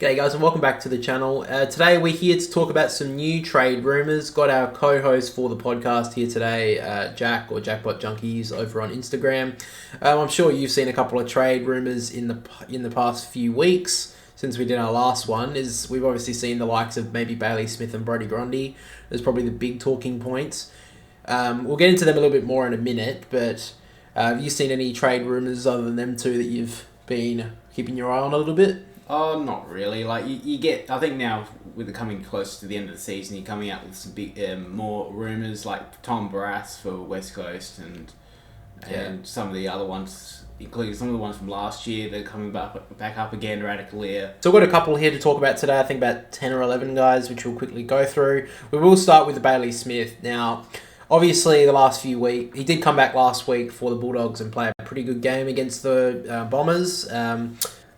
G'day guys and welcome back to the channel. Today we're here to talk about some new trade rumours. Got our co-host for the podcast here today, Jack or Jackpot Junkies over on Instagram. I'm sure you've seen a couple of trade rumours in the past few weeks since we did our last one. We've obviously seen the likes of maybe Bailey Smith and Brodie Grundy as probably the big talking points. We'll get into them a little bit more in a minute, but have you seen any trade rumours other than them two that you've been keeping your eye on a little bit? Oh, not really. Like you get, I think now with it coming close to the end of the season, you're coming out with some big, more rumours like Tom Barrass for West Coast and some of the other ones, including some of the ones from last year. They're coming back up again. Ratugolea. So we've got a couple here to talk about today. I think about 10 or 11 guys, which we'll quickly go through. We will start with Bailey Smith. Now, obviously, the last few weeks, he did come back last week for the Bulldogs and play a pretty good game against the Bombers.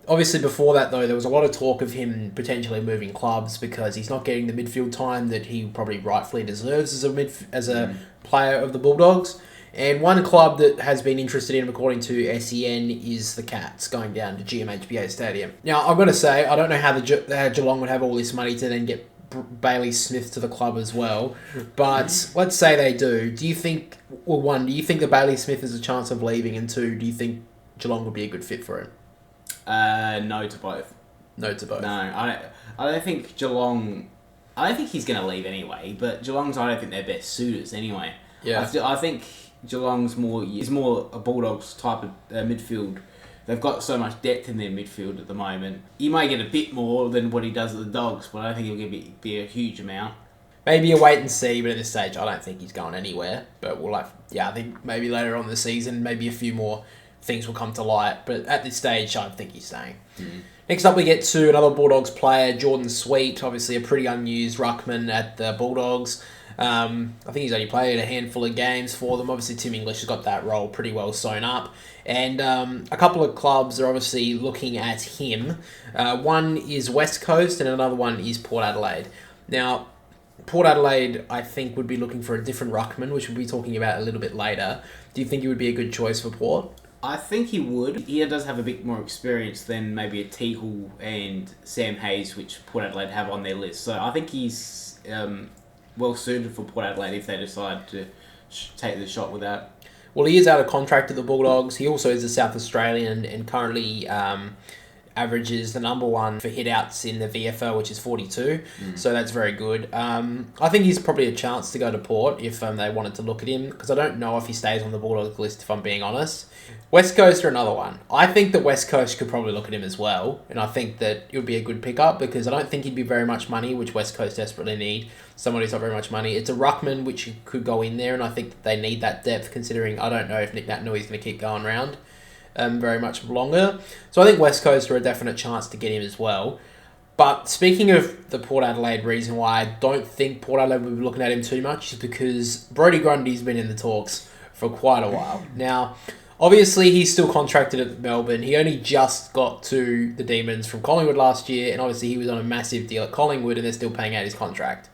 Obviously, before that, though, there was a lot of talk of him potentially moving clubs because he's not getting the midfield time that he probably rightfully deserves as a player of the Bulldogs. And one club that has been interested in him, according to SEN, is the Cats, going down to GMHBA Stadium. Now, I'm going to say, I don't know how Geelong would have all this money to then get Bailey Smith to the club as well, but let's say they do. Do you think, well, one, do you think that Bailey Smith has a chance of leaving, and two, do you think Geelong would be a good fit for him? No to both. No to both. No, I don't think Geelong. I don't think he's going to leave anyway. But Geelong's, I don't think they're best suitors anyway. Yeah. I think Geelong's is more a Bulldogs type of midfield. They've got so much depth in their midfield at the moment. He might get a bit more than what he does at the Dogs, but I don't think he'll be a huge amount. Maybe a wait and see, but at this stage, I don't think he's going anywhere. But I think maybe later on in the season, maybe a few more things will come to light, but at this stage, I think he's staying. Next up, we get to another Bulldogs player, Jordan Sweet, obviously a pretty unused ruckman at the Bulldogs. I think he's only played a handful of games for them. Obviously, Tim English has got that role pretty well sewn up. And a couple of clubs are obviously looking at him. One is West Coast and another one is Port Adelaide. Now, Port Adelaide, I think, would be looking for a different ruckman, which we'll be talking about a little bit later. Do you think he would be a good choice for Port? I think he would. He does have a bit more experience than maybe a Teagle and Sam Hayes, which Port Adelaide have on their list. So I think he's well suited for Port Adelaide if they decide to take the shot with that. Well, he is out of contract at the Bulldogs. He also is a South Australian and currently averages the number one for hit-outs in the VFL, which is 42. So that's very good. I think he's probably a chance to go to Port if they wanted to look at him, because I don't know if he stays on the Bulldogs list, if I'm being honest. West Coast are another one. I think that West Coast could probably look at him as well, and I think that it would be a good pickup because I don't think he'd be very much money, which West Coast desperately need. Someone who's not very much money. It's a ruckman which could go in there, and I think that they need that depth, considering I don't know if Nick Naitanui is going to keep going around very much longer. So I think West Coast are a definite chance to get him as well. But speaking of the Port Adelaide, reason why I don't think Port Adelaide will be looking at him too much is because Brodie Grundy's been in the talks for quite a while. Now, obviously, he's still contracted at Melbourne. He only just got to the Demons from Collingwood last year, and obviously he was on a massive deal at Collingwood, and they're still paying out his contract.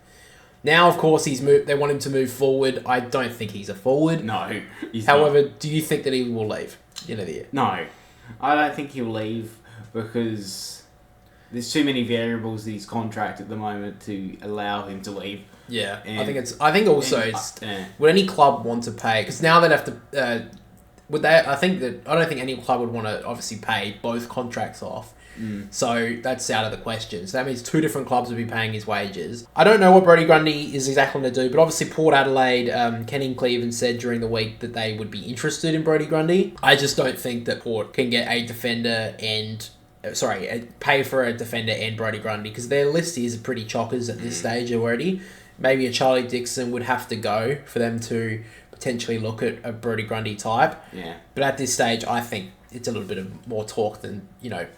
Now, of course, they want him to move forward. I don't think he's a forward. No. However, do you think that he will leave at the end of the year? No. I don't think he'll leave because there's too many variables in his contract at the moment to allow him to leave. Yeah, I think also would any club want to pay? Because now they'd have to. I don't think any club would want to obviously pay both contracts off. So that's out of the question. So that means two different clubs would be paying his wages. I don't know what Brodie Grundy is exactly going to do, but obviously Port Adelaide, Kenny Cleveland said during the week that they would be interested in Brodie Grundy. I just don't think that Port can get a defender pay for a defender and Brodie Grundy, because their list is pretty chockers at this stage already. Maybe a Charlie Dixon would have to go for them to potentially look at a Brodie Grundy type. Yeah. But at this stage, I think it's a little bit of more talk than,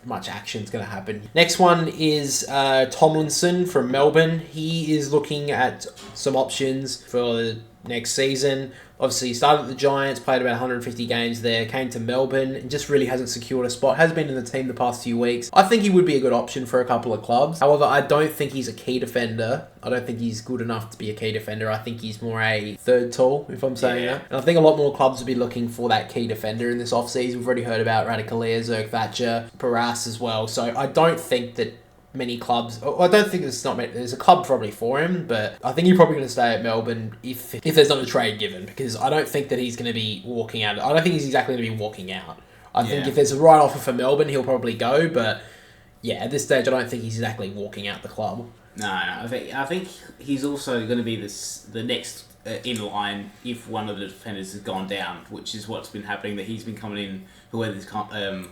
much action's going to happen. Next one is Tomlinson from Melbourne. He is looking at some options for the next season. Obviously, he started at the Giants, played about 150 games there, came to Melbourne, and just really hasn't secured a spot. Has been in the team the past few weeks. I think he would be a good option for a couple of clubs. However, I don't think he's a key defender. I don't think he's good enough to be a key defender. I think he's more a third tall, if I'm saying that. And I think a lot more clubs will be looking for that key defender in this offseason. We've already heard about Ratugolea, Zerk-Thatcher, Barrass as well. So I don't think that many clubs. I don't think there's a club probably for him, but I think he's probably going to stay at Melbourne if there's not a trade given, because I don't think that he's going to be walking out. I don't think he's exactly going to be walking out. I think if there's a right offer for Melbourne, he'll probably go, but yeah, at this stage, I don't think he's exactly walking out the club. No, I think he's also going to be the next in line if one of the defenders has gone down, which is what's been happening. That he's been coming in whoever's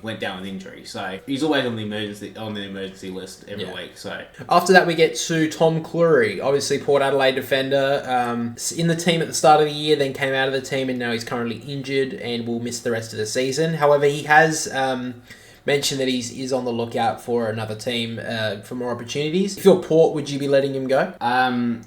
went down with injury, so he's always on the emergency list every week. So after that, we get to Tom Clurey, obviously Port Adelaide defender, in the team at the start of the year, then came out of the team, and now he's currently injured and will miss the rest of the season. However, he has mentioned that he's on the lookout for another team for more opportunities. If you're Port, would you be letting him go?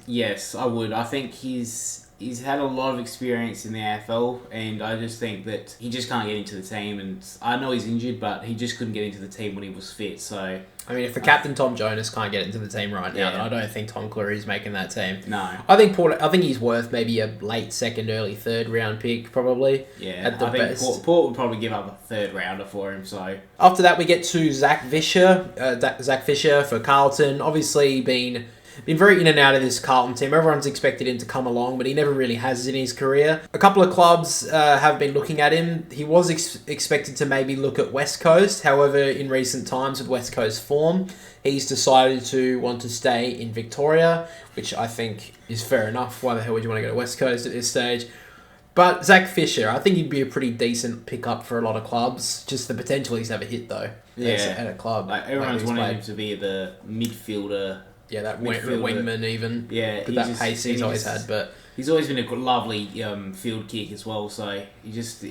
Yes, I would. I think he's had a lot of experience in the AFL, and I just think that he just can't get into the team. And I know he's injured, but he just couldn't get into the team when he was fit. So I mean, if the captain Tom Jonas can't get into the team right now, then I don't think Tom Clurey's making that team. No, I think he's worth maybe a late second, early third round pick, probably. Yeah, I think Port would probably give up a third rounder for him. So after that, we get to Zac Fisher. Zac Fisher for Carlton, obviously been very in and out of this Carlton team. Everyone's expected him to come along, but he never really has in his career. A couple of clubs have been looking at him. He was expected to maybe look at West Coast. However, in recent times with West Coast form, he's decided to want to stay in Victoria, which I think is fair enough. Why the hell would you want to go to West Coast at this stage? But Zac Fisher, I think he'd be a pretty decent pickup for a lot of clubs. Just the potential he's ever hit, though, at a club. Like everyone's wanting him to be the midfielder. Yeah, that wingman even. Yeah, with that pace he's always had, but he's always been a lovely field kick as well. So he just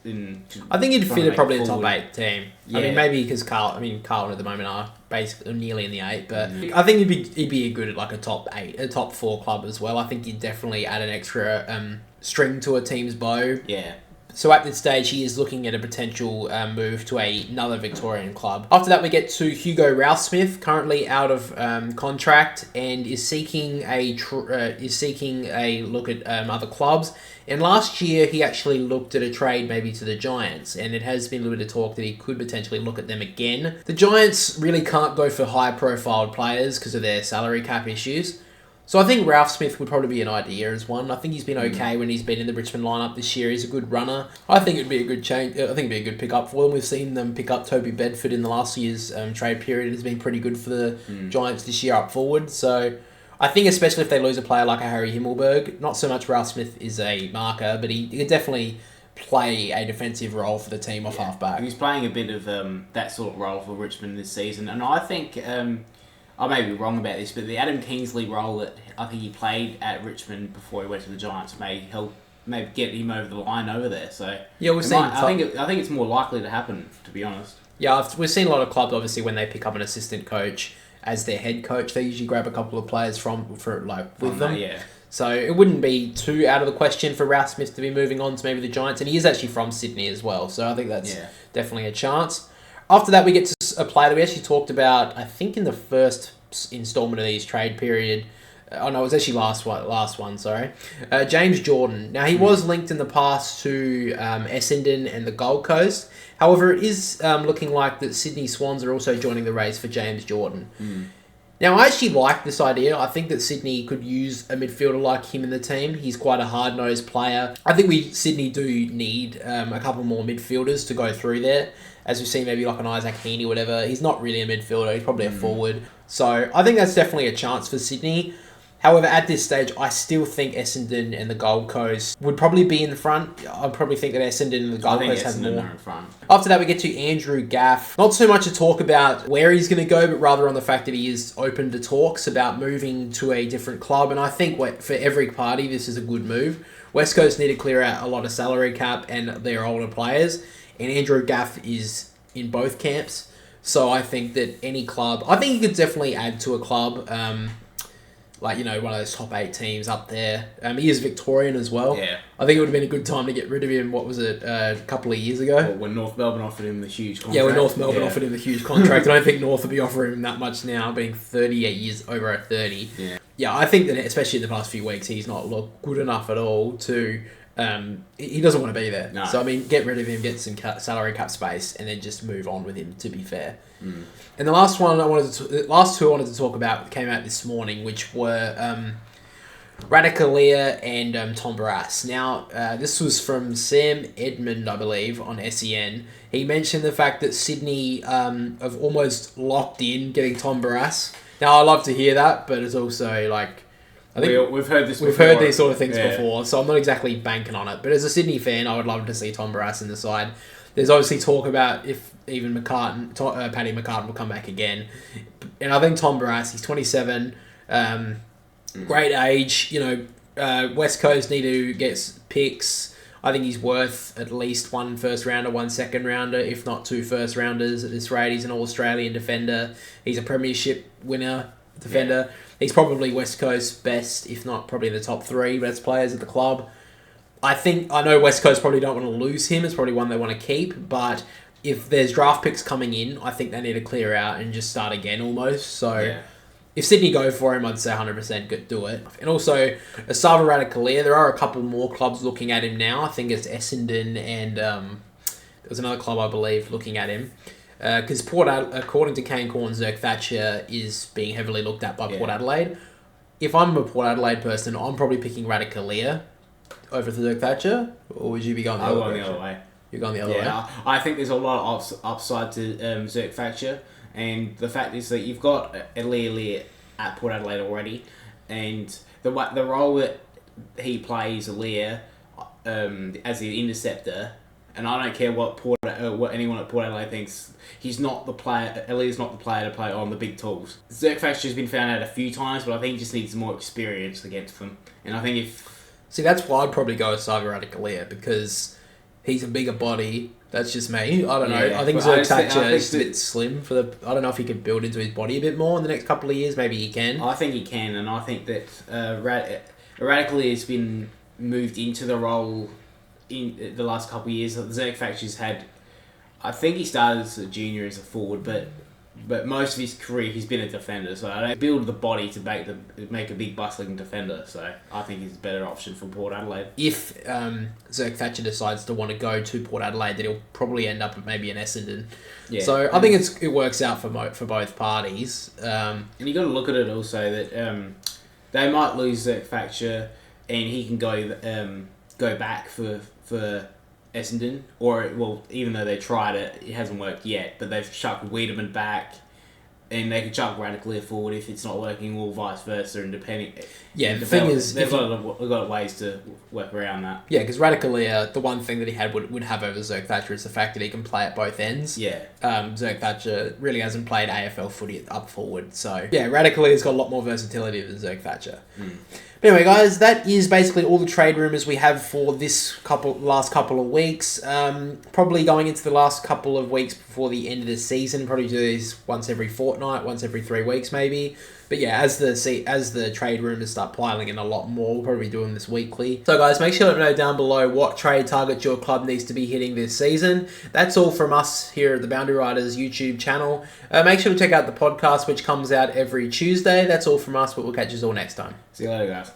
been. I think he'd fit probably a top 8 team. Yeah. I mean, maybe because Carlton at the moment are basically nearly in the 8, but I think he'd be a good at like a top 8, a top 4 club as well. I think he'd definitely add an extra string to a team's bow. Yeah. So at this stage, he is looking at a potential move to another Victorian club. After that, we get to Hugo Ralphsmith, currently out of contract, and is seeking a look at other clubs. And last year, he actually looked at a trade maybe to the Giants, and it has been a little bit of talk that he could potentially look at them again. The Giants really can't go for high-profile players because of their salary cap issues. So I think Ralphsmith would probably be an idea as one. I think he's been okay when he's been in the Richmond lineup this year. He's a good runner. I think it'd be a good change. I think it'd be a good pickup for them. We've seen them pick up Toby Bedford in the last year's trade period. It's been pretty good for the Giants this year up forward. So I think especially if they lose a player like a Harry Himmelberg, not so much Ralphsmith is a marker, but he could definitely play a defensive role for the team off halfback. He's playing a bit of that sort of role for Richmond this season, and I think. I may be wrong about this, but the Adam Kingsley role that I think he played at Richmond before he went to the Giants may help maybe get him over the line over there. So yeah, we've seen. I think it's more likely to happen, to be honest. Yeah, we've seen a lot of clubs obviously when they pick up an assistant coach as their head coach, they usually grab a couple of players with them. Yeah. So it wouldn't be too out of the question for Ralphsmith to be moving on to maybe the Giants, and he is actually from Sydney as well. So I think that's definitely a chance. After that, we get to a player that we actually talked about, I think, in the first instalment of these trade period. It was actually last one. James Jordan. Now, he was linked in the past to Essendon and the Gold Coast. However, it is looking like that Sydney Swans are also joining the race for James Jordan. Now, I actually like this idea. I think that Sydney could use a midfielder like him in the team. He's quite a hard-nosed player. I think Sydney do need a couple more midfielders to go through there. As we've seen, maybe like an Isaac Heaney or whatever. He's not really a midfielder. He's probably a forward. So I think that's definitely a chance for Sydney. However, at this stage, I still think Essendon and the Gold Coast would probably be in the front. I probably think that Essendon and the Gold Coast have more. In front. After that, we get to Andrew Gaff. Not so much a talk about where he's going to go, but rather on the fact that he is open to talks about moving to a different club. And I think for every party, this is a good move. West Coast need to clear out a lot of salary cap and their older players. And Andrew Gaff is in both camps. So I think that any club... I think he could definitely add to a club... one of those top 8 teams up there. He is Victorian as well. Yeah. I think it would have been a good time to get rid of him, a couple of years ago? Or when North Melbourne offered him the huge contract. Yeah, when North Melbourne offered him the huge contract. I don't think North would be offering him that much now, being 38 years over at 30. Yeah. Yeah, I think that, especially in the past few weeks, he's not looked good enough at all to he doesn't want to be there. No. So, I mean, get rid of him, get some salary cap space, and then just move on with him, to be fair. Mm. And the last two I wanted to talk about came out this morning, which were Ratugolea and Tom Barrass. Now, this was from Sam Edmund, I believe, on SEN. He mentioned the fact that Sydney have almost locked in getting Tom Barrass. Now, I love to hear that, but it's also like... I think we've heard this. We've heard these sort of things before, so I'm not exactly banking on it. But as a Sydney fan, I would love to see Tom Barrass in the side. There's obviously talk about if even Paddy McCartan will come back again. And I think Tom Barrass, he's 27, great age. West Coast need to get picks. I think he's worth at least one first rounder, one second rounder, if not two first rounders at this rate. He's an All-Australian defender. He's a premiership winner defender. Yeah. He's probably West Coast's best, if not probably the top three best players at the club. I know West Coast probably don't want to lose him. It's probably one they want to keep. But if there's draft picks coming in, I think they need to clear out and just start again almost. So if Sydney go for him, I'd say 100% do it. And also, Esava Ratugolea, there are a couple more clubs looking at him now. I think it's Essendon and there was another club, I believe, looking at him. Because according to Kane Corn, Zerk-Thatcher is being heavily looked at by Port Adelaide. If I'm a Port Adelaide person, I'm probably picking Ratugolea over Zerk-Thatcher, or would you be going the other way? You're going the other way? I think there's a lot of upside to Zerk-Thatcher, and the fact is that you've got Alelia at Port Adelaide already, and the role that he plays, Alelia, as the interceptor, and I don't care what anyone at Port Adelaide thinks, he's not the player. Alia's not the player to play on the big tools. Zerk-Thatcher's been found out a few times, but I think he just needs more experience against them, and I think See, that's why I'd probably go with Esava Ratugolea, because he's a bigger body. That's just me. I don't know. I think Zerk-Thatcher is a bit slim for the... I don't know if he could build into his body a bit more in the next couple of years. Maybe he can. I think he can, and I think that Ratugolea has been moved into the role in the last couple of years. Zerk-Thatcher's had... I think he started as a junior as a forward, but most of his career he's been a defender, so I don't build the body to make a big bustling defender, so I think he's a better option for Port Adelaide. If Zerk-Thatcher decides to want to go to Port Adelaide, then he'll probably end up at maybe an Essendon. Yeah. So I think it works out for both parties. And you got to look at it also that they might lose Zerk-Thatcher and he can go back for Essendon, even though they tried it hasn't worked yet, but they've chucked Wiedemann back, and they can chuck Ratugolea forward if it's not working, or vice versa, and depending... Yeah, the thing is... They've got ways to work around that. Yeah, because Ratugolea, the one thing that he would have over Zerk-Thatcher is the fact that he can play at both ends. Yeah. Zerk-Thatcher really hasn't played AFL footy up forward, so... Yeah, Ratugolea's got a lot more versatility than Zerk-Thatcher. But anyway, guys, that is basically all the trade rumours we have for this last couple of weeks. Probably going into the last couple of weeks before the end of the season. Probably do these once every fortnight, once every 3 weeks maybe. But yeah, as the trade rumours start piling in a lot more, we'll probably be doing this weekly. So guys, make sure to let me know down below what trade target your club needs to be hitting this season. That's all from us here at the Boundary Riders YouTube channel. Make sure to check out the podcast, which comes out every Tuesday. That's all from us, but we'll catch you all next time. See you later, guys.